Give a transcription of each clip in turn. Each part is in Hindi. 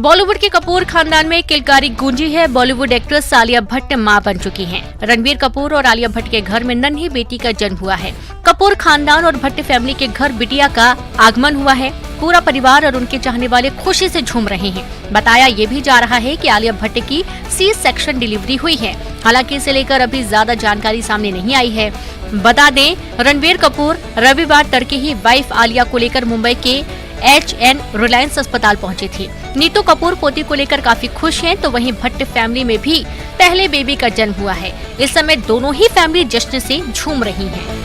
बॉलीवुड के कपूर खानदान में किलकारी गूंजी है। बॉलीवुड एक्ट्रेस आलिया भट्ट मां बन चुकी हैं। रणबीर कपूर और आलिया भट्ट के घर में नन्ही बेटी का जन्म हुआ है। कपूर खानदान और भट्ट फैमिली के घर बिटिया का आगमन हुआ है। पूरा परिवार और उनके चाहने वाले खुशी से झूम रहे हैं। बताया ये भी जा रहा है कि आलिया भट्ट की सी सेक्शन डिलीवरी हुई है। हालांकि इसे लेकर अभी ज्यादा जानकारी सामने नहीं आई है। बता दें, रणबीर कपूर रविवार तड़के ही वाइफ आलिया को लेकर मुंबई के HN रिलायंस अस्पताल पहुंचे थे। नीतू कपूर पोती को लेकर काफी खुश हैं, तो वहीं भट्ट फैमिली में भी पहले बेबी का जन्म हुआ है। इस समय दोनों ही फैमिली जश्न से झूम रही हैं।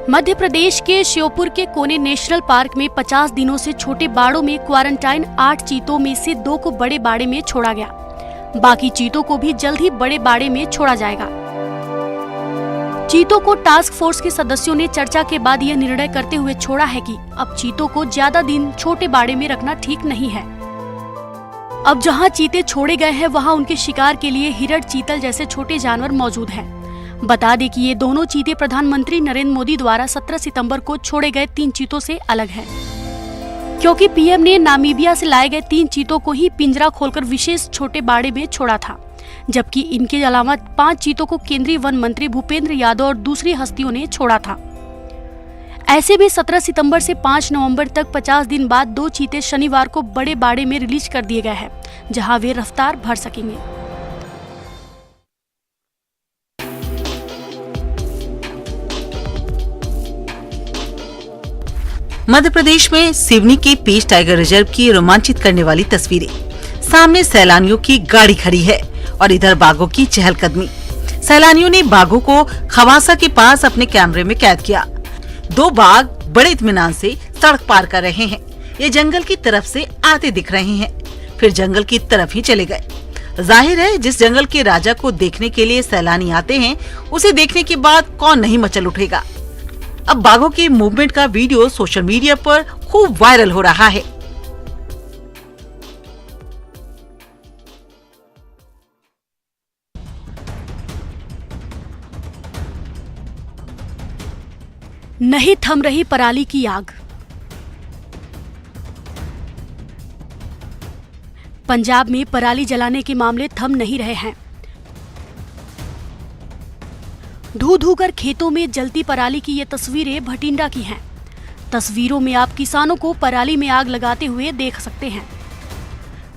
मध्य प्रदेश के श्योपुर के कोने नेशनल पार्क में 50 दिनों से छोटे बाड़ों में क्वारंटाइन 8 चीतों में से 2 को बड़े बाड़े में छोड़ा गया। बाकी चीतों को भी जल्द ही बड़े बाड़े में छोड़ा जाएगा। चीतों को टास्क फोर्स के सदस्यों ने चर्चा के बाद यह निर्णय करते हुए छोड़ा है कि अब चीतों को ज्यादा दिन छोटे बाड़े में रखना ठीक नहीं है। अब जहाँ चीते छोड़े गए हैं वहाँ उनके शिकार के लिए हिरण, चीतल जैसे छोटे जानवर मौजूद हैं। बता दें कि ये दोनों चीते प्रधानमंत्री नरेंद्र मोदी द्वारा 17 सितंबर को छोड़े गए 3 चीतों से अलग हैं, क्योंकि पीएम ने नामीबिया से लाए गए 3 चीतों को ही पिंजरा खोलकर विशेष छोटे बाड़े में छोड़ा था, जबकि इनके अलावा 5 चीतों को केंद्रीय वन मंत्री भूपेंद्र यादव और दूसरी हस्तियों ने छोड़ा था। ऐसे भी 17 सितंबर से 5 नवंबर तक 50 दिन बाद 2 चीते शनिवार को बड़े बाड़े में रिलीज कर दिए गए हैं, जहां वे रफ्तार भर सकेंगे। मध्य प्रदेश में सिवनी के पेश टाइगर रिजर्व की रोमांचित करने वाली तस्वीरें। सामने सैलानियों की गाड़ी खड़ी है और इधर बाघों की चहलकदमी। सैलानियों ने बाघों को खवासा के पास अपने कैमरे में कैद किया। 2 बाघ बड़े इत्मीनान से सड़क पार कर रहे हैं। ये जंगल की तरफ से आते दिख रहे हैं, फिर जंगल की तरफ ही चले गए। जाहिर है, जिस जंगल के राजा को देखने के लिए सैलानी आते हैं, उसे देखने के बाद कौन नहीं मचल उठेगा। अब बाघों के मूवमेंट का वीडियो सोशल मीडिया पर खूब वायरल हो रहा है। नहीं थम रही पराली की आग। पंजाब में पराली जलाने के मामले थम नहीं रहे हैं। धू कर खेतों में जलती पराली की ये तस्वीरें भटिंडा की हैं। तस्वीरों में आप किसानों को पराली में आग लगाते हुए देख सकते हैं।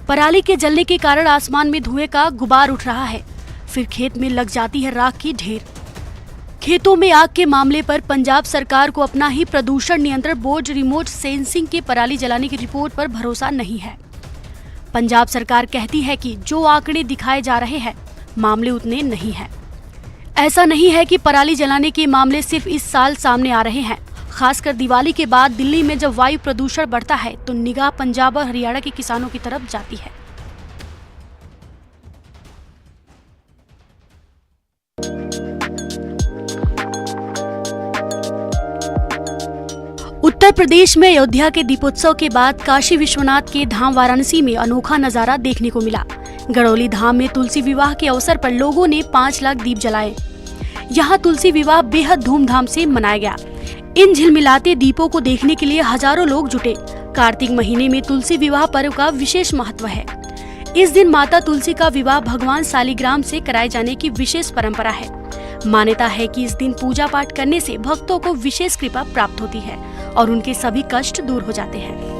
पराली के जलने के कारण आसमान में धुएं का गुबार उठ रहा है, फिर खेत में लग जाती है राख की ढेर। खेतों में आग के मामले पर पंजाब सरकार को अपना ही प्रदूषण नियंत्रण बोर्ड रिमोट सेंसिंग के पराली जलाने की रिपोर्ट पर भरोसा नहीं है। पंजाब सरकार कहती है कि जो आंकड़े दिखाए जा रहे हैं, मामले उतने नहीं है। ऐसा नहीं है कि पराली जलाने के मामले सिर्फ इस साल सामने आ रहे हैं। खासकर दिवाली के बाद दिल्ली में जब वायु प्रदूषण बढ़ता है तो निगाह पंजाब और हरियाणा के किसानों की तरफ जाती है। उत्तर प्रदेश में अयोध्या के दीपोत्सव के बाद काशी विश्वनाथ के धाम वाराणसी में अनोखा नजारा देखने को मिला। गड़ौली धाम में तुलसी विवाह के अवसर पर लोगों ने 5 लाख दीप जलाए। यहाँ तुलसी विवाह बेहद धूमधाम से मनाया गया। इन झिलमिलाते दीपों को देखने के लिए हजारों लोग जुटे। कार्तिक महीने में तुलसी विवाह पर्व का विशेष महत्व है। इस दिन माता तुलसी का विवाह भगवान शालिग्राम से कराए जाने की विशेष परंपरा है। मान्यता है कि इस दिन पूजा पाठ करने से भक्तों को विशेष कृपा प्राप्त होती है और उनके सभी कष्ट दूर हो जाते हैं।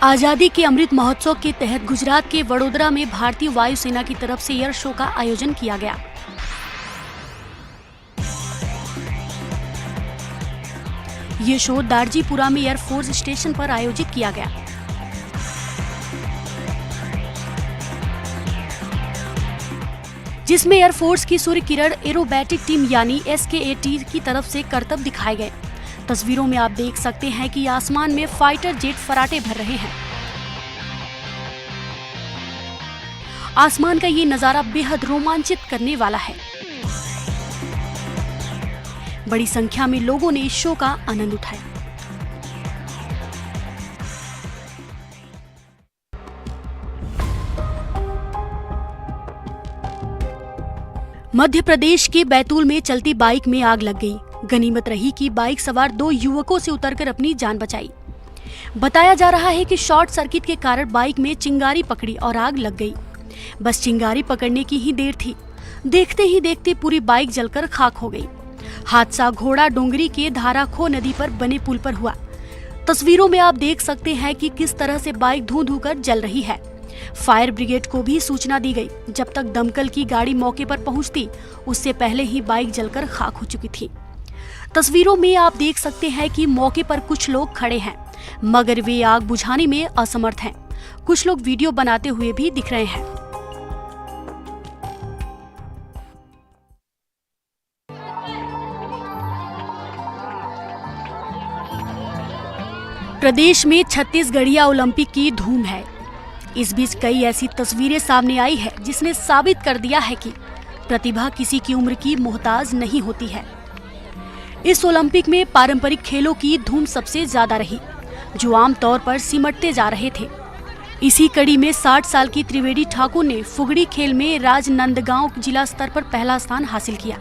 आजादी के अमृत महोत्सव के तहत गुजरात के वडोदरा में भारतीय वायुसेना की तरफ से एयर शो का आयोजन किया गया। ये शो दार्जीपुरा में एयरफोर्स स्टेशन पर आयोजित किया गया। जिसमें एयरफोर्स की सूर्य किरण एरोबैटिक टीम यानी SKAT की तरफ से करतब दिखाए गए। तस्वीरों में आप देख सकते हैं कि आसमान में फाइटर जेट फराटे भर रहे हैं। आसमान का ये नजारा बेहद रोमांचित करने वाला है। बड़ी संख्या में लोगों ने इस शो का आनंद उठाया। मध्य प्रदेश के बैतूल में चलती बाइक में आग लग गई। गनीमत रही कि बाइक सवार 2 युवकों से उतरकर अपनी जान बचाई। बताया जा रहा है कि शॉर्ट सर्किट के कारण बाइक में चिंगारी पकड़ी और आग लग गई। बस चिंगारी पकड़ने की ही देर थी, देखते ही देखते पूरी बाइक जलकर खाक हो गई। हादसा घोड़ा डोंगरी के धाराखो नदी पर बने पुल पर हुआ। तस्वीरों में आप देख सकते हैं कि किस तरह से बाइक धू धू कर जल रही है। फायर ब्रिगेड को भी सूचना दी गई। जब तक दमकल की गाड़ी मौके पर पहुंचती, उससे पहले ही बाइक जलकर खाक हो चुकी थी। तस्वीरों में आप देख सकते हैं कि मौके पर कुछ लोग खड़े हैं, मगर वे आग बुझाने में असमर्थ हैं। कुछ लोग वीडियो बनाते हुए भी दिख रहे हैं। प्रदेश में छत्तीसगढ़िया ओलंपिक की धूम है। इस बीच कई ऐसी तस्वीरें सामने आई है जिसने साबित कर दिया है कि प्रतिभा किसी की उम्र की मोहताज नहीं होती है। इस ओलंपिक में पारंपरिक खेलों की धूम सबसे ज्यादा रही, जो आमतौर पर सिमटते जा रहे थे। इसी कड़ी में 60 साल की त्रिवेदी ठाकुर ने फुगड़ी खेल में राजनांदगांव जिला स्तर पर पहला स्थान हासिल किया।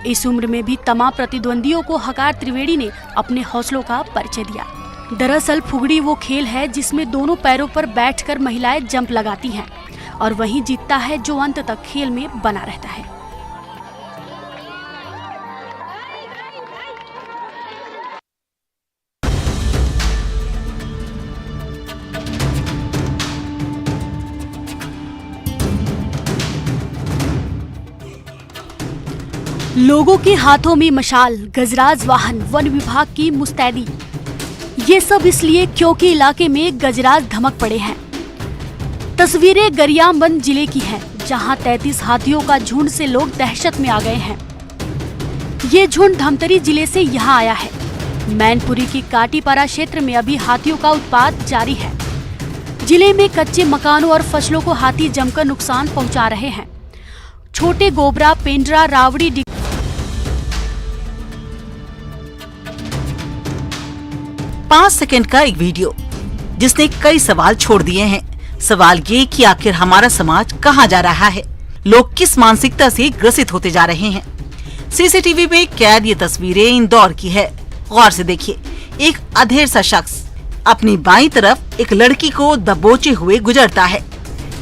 इस उम्र में भी तमाम प्रतिद्वंदियों को हकार त्रिवेदी ने अपने हौसलों का परिचय दिया। दरअसल फुगड़ी वो खेल है जिसमें दोनों पैरों पर बैठकर महिलाएं जंप लगाती हैं और वही जीतता है जो अंत तक खेल में बना रहता है। लोगों के हाथों में मशाल, गजराज वाहन, वन विभाग की मुस्तैदी, ये सब इसलिए क्योंकि इलाके में गजराज धमक पड़े हैं। तस्वीरें गरियाबंद जिले की हैं, जहां 33 हाथियों का झुंड से लोग दहशत में आ गए हैं। ये झुंड धमतरी जिले से यहां आया है। मैनपुरी की काटीपारा क्षेत्र में अभी हाथियों का उत्पात जारी है। जिले में कच्चे मकानों और फसलों को हाथी जमकर नुकसान पहुंचा रहे हैं। छोटे गोबरा, पेंड्रा, रावड़ी 5 सेकंड का एक वीडियो जिसने कई सवाल छोड़ दिए हैं। सवाल ये कि आखिर हमारा समाज कहां जा रहा है, लोग किस मानसिकता से ग्रसित होते जा रहे हैं। सीसीटीवी में कैद ये तस्वीरें इंदौर की है। गौर से देखिए, एक अधेड़ सा शख्स अपनी बाईं तरफ एक लड़की को दबोचे हुए गुजरता है।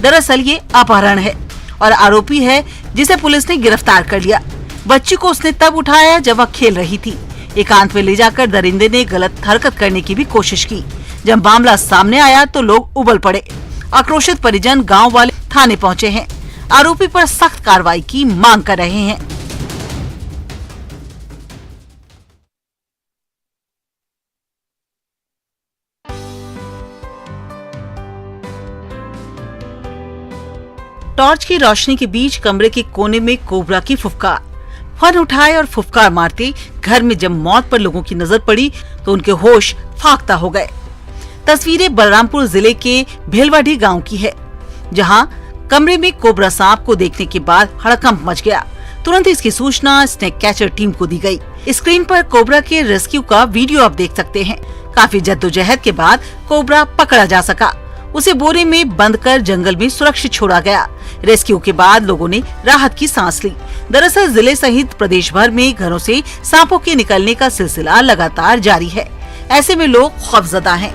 दरअसल ये अपहरण है और आरोपी है जिसे पुलिस ने गिरफ्तार कर लिया। बच्ची को उसने तब उठाया जब वह खेल रही थी। एकांत में ले जाकर दरिंदे ने गलत हरकत करने की भी कोशिश की। जब मामला सामने आया तो लोग उबल पड़े। आक्रोशित परिजन गांव वाले थाने पहुंचे हैं। आरोपी पर सख्त कार्रवाई की मांग कर रहे हैं। टॉर्च की रोशनी के बीच कमरे के कोने में कोबरा की फुफकार। फन उठाए और फुफकार मारते घर में जब मौत पर लोगों की नजर पड़ी तो उनके होश फाख्ता हो गए। तस्वीरें बलरामपुर जिले के भेलवाडी गांव की है, जहां कमरे में कोबरा सांप को देखने के बाद हड़कंप मच गया। तुरंत इसकी सूचना स्नेक कैचर टीम को दी गई। स्क्रीन पर कोबरा के रेस्क्यू का वीडियो आप देख सकते हैं। काफी जद्दोजहद के बाद कोबरा पकड़ा जा सका। उसे बोरे में बंद कर जंगल में सुरक्षित छोड़ा गया। रेस्क्यू के बाद लोगों ने राहत की सांस ली। दरअसल जिले सहित प्रदेश भर में घरों से सांपों के निकलने का सिलसिला लगातार जारी है। ऐसे में लोग खौफजदा हैं।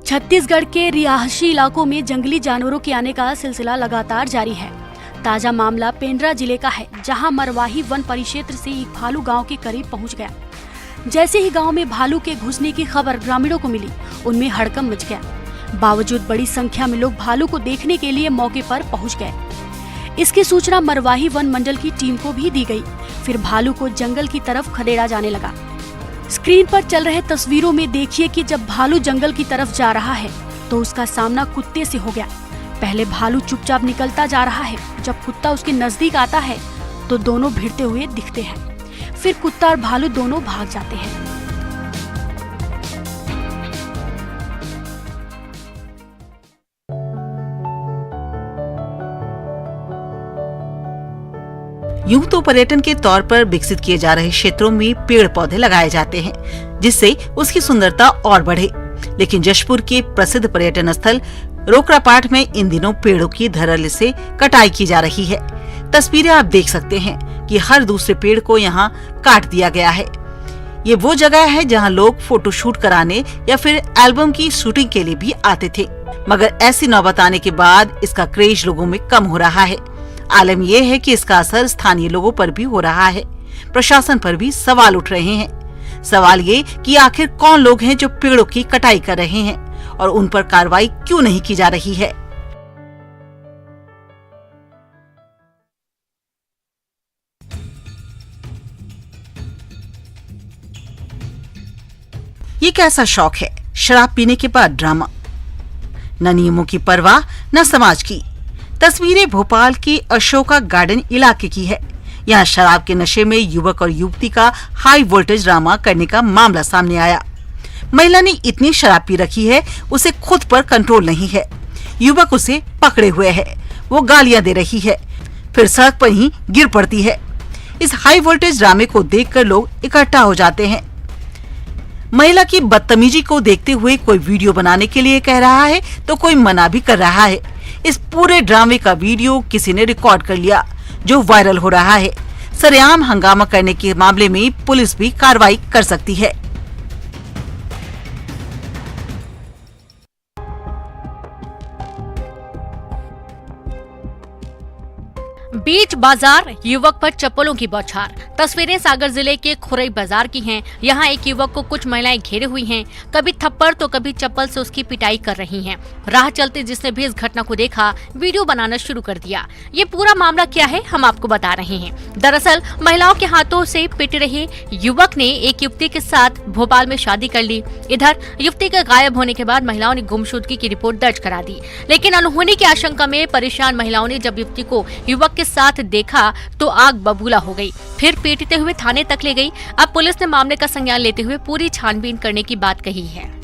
छत्तीसगढ़ के रिहायशी इलाकों में जंगली जानवरों के आने का सिलसिला लगातार जारी है। ताजा मामला पेंड्रा जिले का है, जहां मरवाही वन परिक्षेत्र से एक भालू गांव के करीब पहुंच गया। जैसे ही गांव में भालू के घुसने की खबर ग्रामीणों को मिली, उनमें हड़कंप मच गया। बावजूद बड़ी संख्या में लोग भालू को देखने के लिए मौके पर पहुंच गए। इसकी सूचना मरवाही वन मंडल की टीम को भी दी गई। फिर भालू को जंगल की तरफ खदेड़ा जाने लगा। स्क्रीन पर चल रहे तस्वीरों में देखिए कि जब भालू जंगल की तरफ जा रहा है तो उसका सामना कुत्ते से हो गया। पहले भालू चुपचाप निकलता जा रहा है, जब कुत्ता उसके नजदीक आता है तो दोनों भिड़ते हुए दिखते हैं। फिर कुत्ता और भालू दोनों भाग जाते हैं। यूं तो पर्यटन के तौर पर विकसित किए जा रहे क्षेत्रों में पेड़ पौधे लगाए जाते हैं, जिससे उसकी सुंदरता और बढ़े। लेकिन जशपुर के प्रसिद्ध पर्यटन स्थल रोकड़ापाठ में इन दिनों पेड़ों की धड़ल्ले से कटाई की जा रही है। तस्वीरें आप देख सकते हैं कि हर दूसरे पेड़ को यहाँ काट दिया गया है। ये वो जगह है जहाँ लोग फोटोशूट कराने या फिर एल्बम की शूटिंग के लिए भी आते थे, मगर ऐसी नौबत आने के बाद इसका क्रेज लोगों में कम हो रहा है। आलम यह है कि इसका असर स्थानीय लोगों पर भी हो रहा है। प्रशासन पर भी सवाल उठ रहे हैं। सवाल ये कि आखिर कौन लोग हैं जो पेड़ों की कटाई कर रहे हैं और उन पर कार्रवाई क्यों नहीं की जा रही है। ये कैसा शौक है, शराब पीने के बाद ड्रामा। न नियमों की परवाह न समाज की। तस्वीरें भोपाल के अशोका गार्डन इलाके की है। यहाँ शराब के नशे में युवक और युवती का हाई वोल्टेज ड्रामा करने का मामला सामने आया। महिला ने इतनी शराब पी रखी है, उसे खुद पर कंट्रोल नहीं है। युवक उसे पकड़े हुए है, वो गालियां दे रही है, फिर सड़क पर ही गिर पड़ती है। इस हाई वोल्टेज ड्रामे को देखकर लोग इकट्ठा हो जाते हैं। महिला की बदतमीजी को देखते हुए कोई वीडियो बनाने के लिए कह रहा है तो कोई मना भी कर रहा है। इस पूरे ड्रामे का वीडियो किसी ने रिकॉर्ड कर लिया, जो वायरल हो रहा है। सरेआम हंगामा करने के मामले में पुलिस भी कार्रवाई कर सकती है। बीच बाजार युवक पर चप्पलों की बौछार। तस्वीरें सागर जिले के खुरई बाजार की हैं। यहाँ एक युवक को कुछ महिलाएं घेरे हुई हैं, कभी थप्पड़ तो कभी चप्पल से उसकी पिटाई कर रही हैं। राह चलते जिसने भी इस घटना को देखा, वीडियो बनाना शुरू कर दिया। ये पूरा मामला क्या है, हम आपको बता रहे हैं। दरअसल महिलाओं के हाथों से पिट रहे युवक ने एक युवती के साथ भोपाल में शादी कर ली। इधर युवती के गायब होने के बाद महिलाओं ने गुमशुदगी की रिपोर्ट दर्ज करा दी, लेकिन अनहोनी की आशंका में परेशान महिलाओं ने जब युवती को युवक के साथ देखा तो आग बबूला हो गई, फिर पीटते हुए थाने तक ले गई। अब पुलिस ने मामले का संज्ञान लेते हुए पूरी छानबीन करने की बात कही है।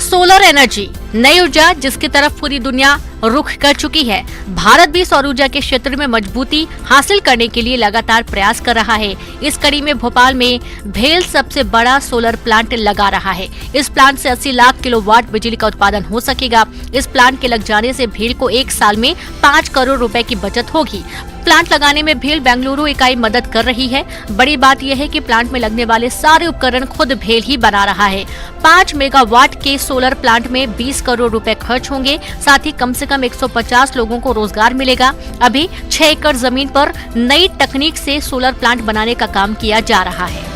सोलर एनर्जी, नई ऊर्जा जिसकी तरफ पूरी दुनिया रुख कर चुकी है। भारत भी सौर ऊर्जा के क्षेत्र में मजबूती हासिल करने के लिए लगातार प्रयास कर रहा है। इस कड़ी में भोपाल में भेल सबसे बड़ा सोलर प्लांट लगा रहा है। इस प्लांट से 80 लाख किलोवाट बिजली का उत्पादन हो सकेगा। इस प्लांट के लग जाने से भेल को एक साल में 5 करोड़ रुपए की बचत होगी। प्लांट लगाने में भेल बेंगलुरु इकाई मदद कर रही है। बड़ी बात यह है कि प्लांट में लगने वाले सारे उपकरण खुद भेल ही बना रहा है। 5 मेगावाट के सोलर प्लांट में 20 करोड़ रुपए खर्च होंगे। साथ ही कम से कम 150 लोगों को रोजगार मिलेगा। अभी 6 एकड़ जमीन पर नई तकनीक से सोलर प्लांट बनाने का काम किया जा रहा है।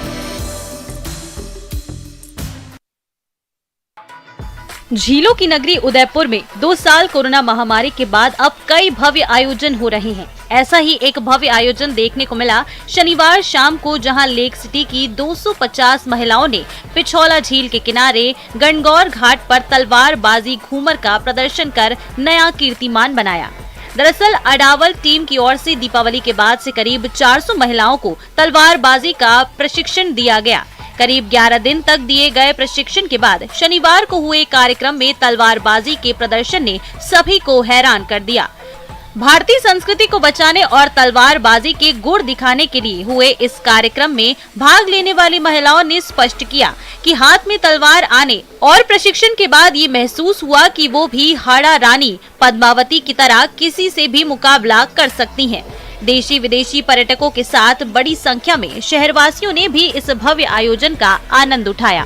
झीलों की नगरी उदयपुर में 2 साल कोरोना महामारी के बाद अब कई भव्य आयोजन हो रहे हैं। ऐसा ही एक भव्य आयोजन देखने को मिला शनिवार शाम को, जहां लेक सिटी की 250 महिलाओं ने पिछौला झील के किनारे गणगौर घाट पर तलवारबाजी घूमर का प्रदर्शन कर नया कीर्तिमान बनाया। दरअसल अडावल टीम की ओर से दीपावली के बाद से करीब 400 महिलाओं को तलवारबाजी का प्रशिक्षण दिया गया। करीब 11 दिन तक दिए गए प्रशिक्षण के बाद शनिवार को हुए कार्यक्रम में तलवारबाजी के प्रदर्शन ने सभी को हैरान कर दिया। भारतीय संस्कृति को बचाने और तलवारबाजी के गुण दिखाने के लिए हुए इस कार्यक्रम में भाग लेने वाली महिलाओं ने स्पष्ट किया कि हाथ में तलवार आने और प्रशिक्षण के बाद ये महसूस हुआ कि वो भी हाड़ा रानी पद्मावती की तरह किसी से भी मुकाबला कर सकती हैं। देशी विदेशी पर्यटकों के साथ बड़ी संख्या में शहरवासियों ने भी इस भव्य आयोजन का आनंद उठाया।